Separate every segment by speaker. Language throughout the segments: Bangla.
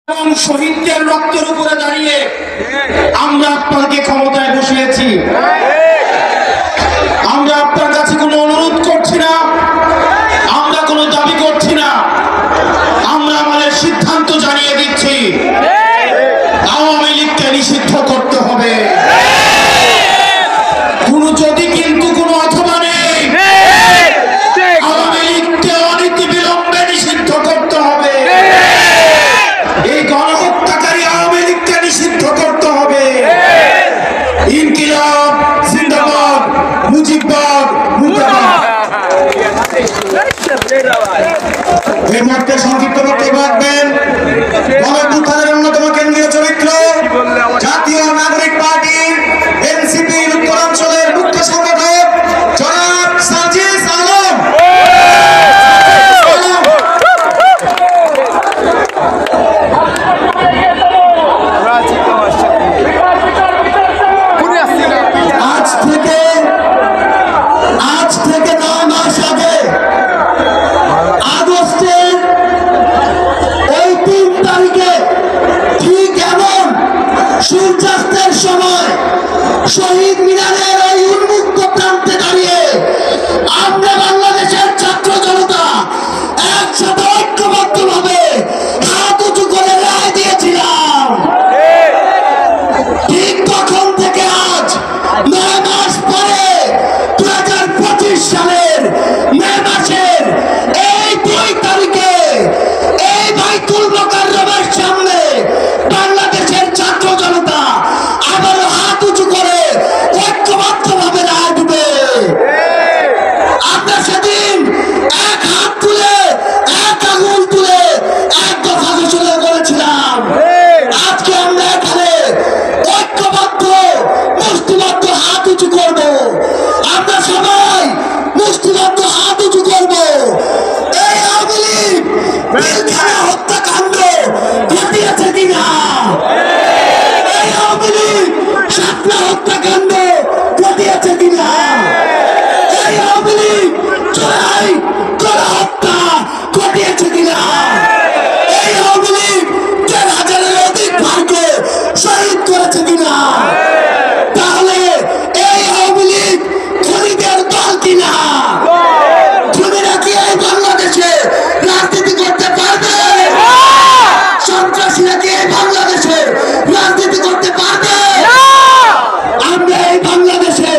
Speaker 1: এবং শহীদদের রক্তের উপরে দাঁড়িয়ে আমরা আপনাকে ক্ষমতায় বসিয়েছি। আমরা আপনার কাছে কোনো অনুরোধ করছি না, আমরা কোনো দাবি করছি না, আমরা আমাদের সিদ্ধান্ত জানিয়ে দিচ্ছি, আওয়ামী লীগকে নিষিদ্ধ করতে হবে। যদি কিন্তু কোনো অথবা নেই, আওয়ামী লীগকে অনতি বিলম্বে নিষিদ্ধ করতে হবে। এই গণহত্যাকারী আওয়ামী লীগকে নিষিদ্ধ করতে হবে। ইনকিলাব জিন্দাবাদ, মুজিববাদ মুর্দাবাদ। এই মুহূর্তে সংক্ষিপ্ত বক্তব্য রাখবেন গণঅভ্যুত্থানের অন্যতম কেন্দ্রীয় চরিত্র, জাতীয় নাগরিক পার্টি এনসিপির উত্তরাঞ্চলের মুখ্য সংগঠক জনাব সাজিদ আলম। আজ থেকে 9 মাস আগে আগস্টের ওই 3 তারিখে ঠিক এমন সূর্যাস্তের সময় শহীদ মিনারের ওই উন্মুক্ত প্রান্তে দাঁড়িয়ে আমরা বাংলাদেশের ছাত্র জনতা একসাথে ঐক্যবদ্ধভাবে হাত উঁচু করে রায় দিয়েছিলাম। ঠিক তখন থেকে আজ 9 মাস পরে 2025 সালের মে মাসের এই 2 তারিখে এই বাইতুল মোকাররমের সামনে বাংলাদেশের ছাত্র জনতা আবারও হাত উঁচু করে ঐক্যবদ্ধভাবে রায় দিবে। আমরা সেদিন এক হাত তুলে, এক আঙুল তুলে এক দফা ঘোষণা করেছিলাম। আজকে আমরা এখানে ঐক্যবদ্ধ মুষ্টিবদ্ধ হাত উঁচু করব। আমরা সবাই মুষ্টিবদ্ধ হাত উঁচু করব। এই আওয়ামী লীগ পিলখানা হত্যাকাণ্ড ঘটিয়েছে কিনা, এই আওয়ামী লীগ শাপলা হত্যাকাণ্ড ঘটিয়েছে কিনা, এই আওয়ামী লীগ চোরাই গণহত্যা ঘটিয়েছে কিনা, এই আওয়ামী লীগ 10,000-এর অধিক ভাইকে শহীদ করেছে কিনা, তাহলে এই আওয়ামী লীগ খুনিদের দল কিনা? খুনিরা কি এই বাংলাদেশে রাজনীতি করতে পারবে? সন্ত্রাসীরা কি এই বাংলাদেশে রাজনীতি করতে পারবে? আমরা এই বাংলাদেশে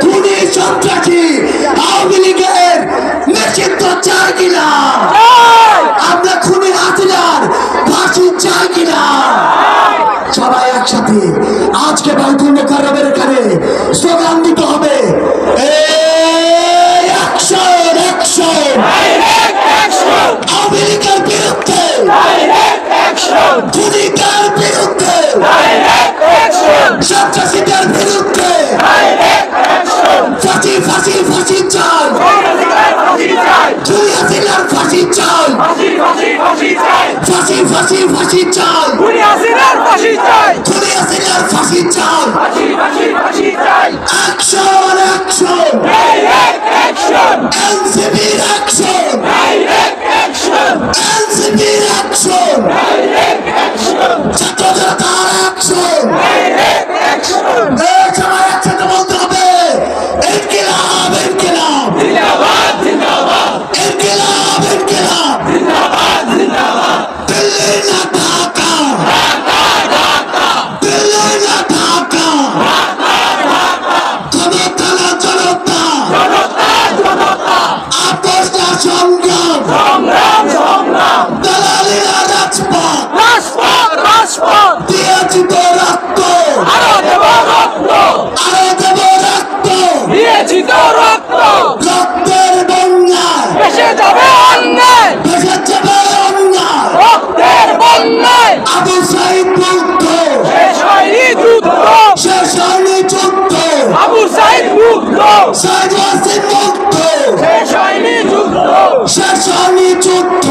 Speaker 1: খুনি সন্ত্রাসী আওয়ামী লীগের নিষিদ্ধ চাই কিনা? আমরা খুনি হাসিনার ফাঁসি চাই কিনা? সবাই একসাথে আজকে বাইতুল মোকাররমের এখানে স্লোগান দিতে হবে, অ্যাকশন অ্যাকশন, আওয়ামী লীগের বিরুদ্ধে, খুনিদের বিরুদ্ধে, সন্ত্রাসীদের বিরুদ্ধে ফাঁসি ফাঁসি ফাঁসি চাই, খুনি হাসিনার ফাঁসি চাই, ফাঁসি ফাঁসি ফাঁসি চাই, খুনি হাসিনার ফাঁসি চাই। অ্যাকশন অ্যাকশন, এনসিপির অ্যাকশন, এনসিপির অ্যাকশন, ছাত্র জনতার অ্যাকশন। সবাই একসাথে বলতে হবে, ইনকিলাব ইনকিলাব, ইনকিলাব ইনকিলাব, দিল্লি না ঢাকা, দিল্লি না ঢাকা, ক্ষমতা না জনতা, আপোষ না সংগ্রাম, দালালি না রাজপথ, দিয়েছি তো রক্ত, আরো দেব রক্ত, রক্তের বন্যায় ভেসে যাবে অন্যায়, আবু সাইদ মুক্ত, শেষ হয়নি যুদ্ধ, সাইদ ওয়াসিম মুক্ত, শেষ হয়নি যুদ্ধ।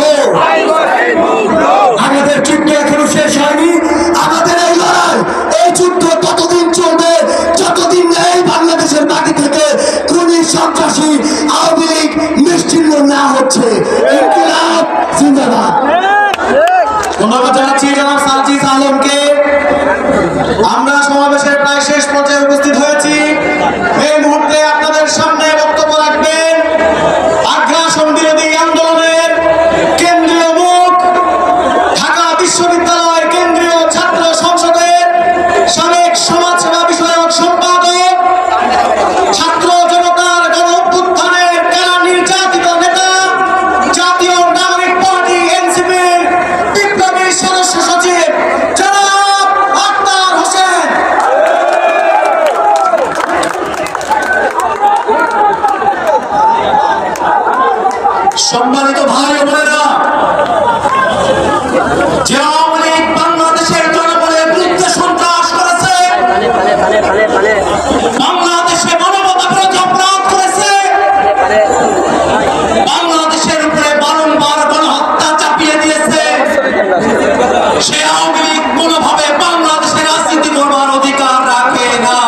Speaker 1: আমাদের যুদ্ধ এখনো শেষ হয়নি। আমাদের এই লড়াই, এই যুদ্ধ ততদিন চলবে যতদিন এই বাংলাদেশের মাটি থেকে খুনি সন্ত্রাসী আওয়ামী লীগ নিশ্চিহ্ন না হচ্ছে। ইনকিলাব জিন্দাবাদ। ধন্যবাদ জানাচ্ছি।
Speaker 2: জনাব সাজিদ আলমকে। আমরা সমাবেশের প্রায় শেষ পর্যায়ে উপস্থিত হয়েছি। এই মুহূর্তে আপনাদের সামনে বক্তব্য রাখবেন আগ্রাসন বিরোধী আন্দোলনের কেন্দ্রীয় মুখ, ঢাকা বিশ্ববিদ্যালয় কেন্দ্রীয় ছাত্র সংসদের সাবেক সমাজসেবা বিষয়ক সম্পাদক, ছাত্র জনতার গণ অভ্যুত্থানের কারা নির্যাতিত নেতা, জাতীয় নাগরিক পার্টি এনসিপির বিপ্লবী সদস্য সচিব জনাব আখতার হোসেন।
Speaker 1: সম্মানিত ভাই ও বোনেরা, যে আওয়ামী লীগ বাংলাদেশের জনগণের বিরুদ্ধে সন্ত্রাস করেছে, বাংলাদেশে মানবতা বিরোধী অপরাধ করেছে, বাংলাদেশের উপরে বারংবার গণহত্যা চাপিয়ে দিয়েছে, সে আওয়ামী লীগ কোনোভাবে বাংলাদেশের রাজনীতি করবার অধিকার রাখে না।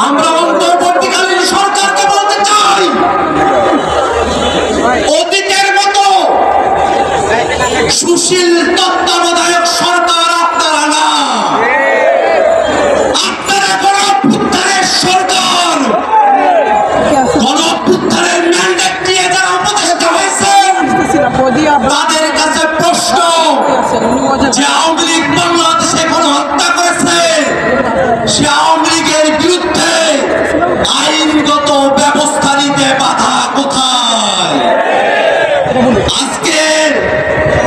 Speaker 1: আমরা অন্তর্বর্তীকালীন সরকারকে বলতে চাই, অতীতের মতো সুশীল তত্ত্বাবধায়ক সরকার আপনারা না, আপনারা গণঅভ্যুত্থানের সরকার। গণঅভ্যুত্থানের ম্যান্ডেট নিয়ে যারা উপদেষ্টা হয়েছেন তাদের কাছে প্রশ্ন, যে আওয়ামী লীগ বাংলাদেশে গণহত্যা করেছে, সে আওয়ামী লীগের বিরুদ্ধে আইনগত ব্যবস্থা নিতে বাধা কোথায়? আজকে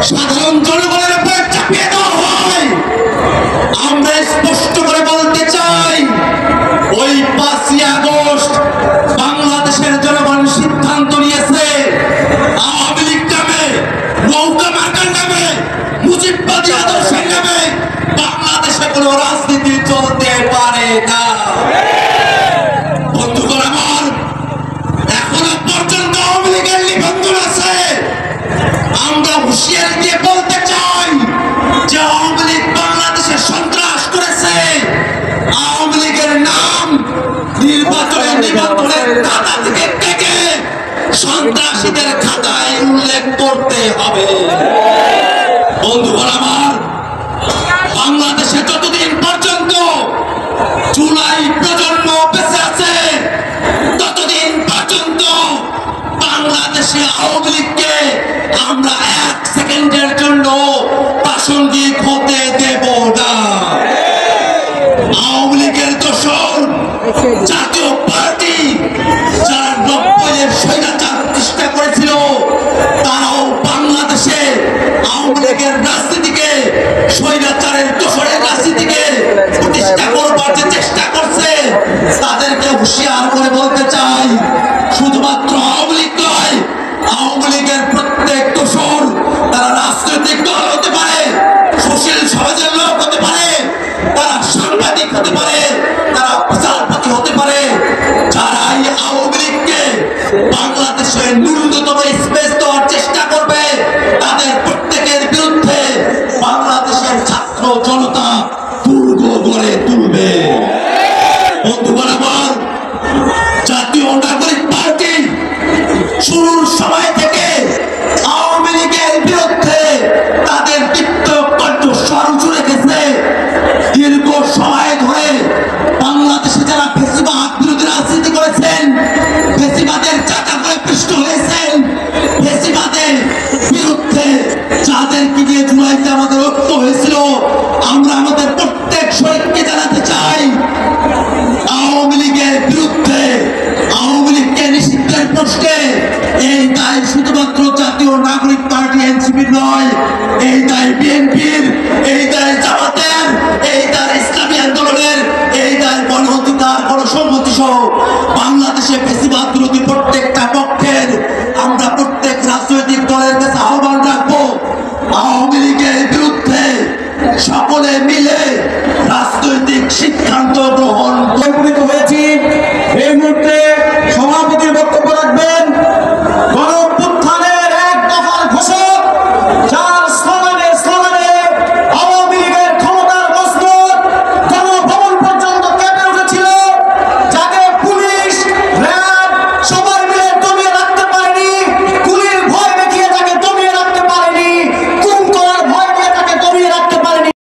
Speaker 1: সাধারণ জনগণের উপরে চাপিয়ে দেওয়া হয়। আমরা স্পষ্ট করে বলতে চাই, ওই 5ই আগস্ট বাংলাদেশের জনগণ সিদ্ধান্ত নিয়েছে, আওয়ামী লীগ নামে, নৌকা মার্কার নামে, মুজিববাদী আদর্শের নামে বাংলাদেশে কোনো রাজনীতি চলতে পারে না। বন্ধুগণ আমার, এখনো পর্যন্ত আওয়ামী লীগের নিবন্ধন আছে। আমরা হুঁশিয়ারি দিয়ে বলতে চাই যে আওয়ামী লীগ বাংলাদেশে সন্ত্রাস করেছে, আওয়ামী লীগের নাম নির্বাচনের নিবন্ধনের খাতা থেকে কেটে সন্ত্রাসীদের খাতায় উল্লেখ করতে হবে। বন্ধুগণ আমার, বাংলাদেশে যতদিন পর্যন্ত জুলাই প্রজন্ম বেঁচে আছে, ততদিন পর্যন্ত বাংলাদেশে আওয়ামী লীগকে আমরা 1 সেকেন্ডের জন্য প্রাসঙ্গিক হতে দেব না। আওয়ামী লীগের দোষর জাতীয়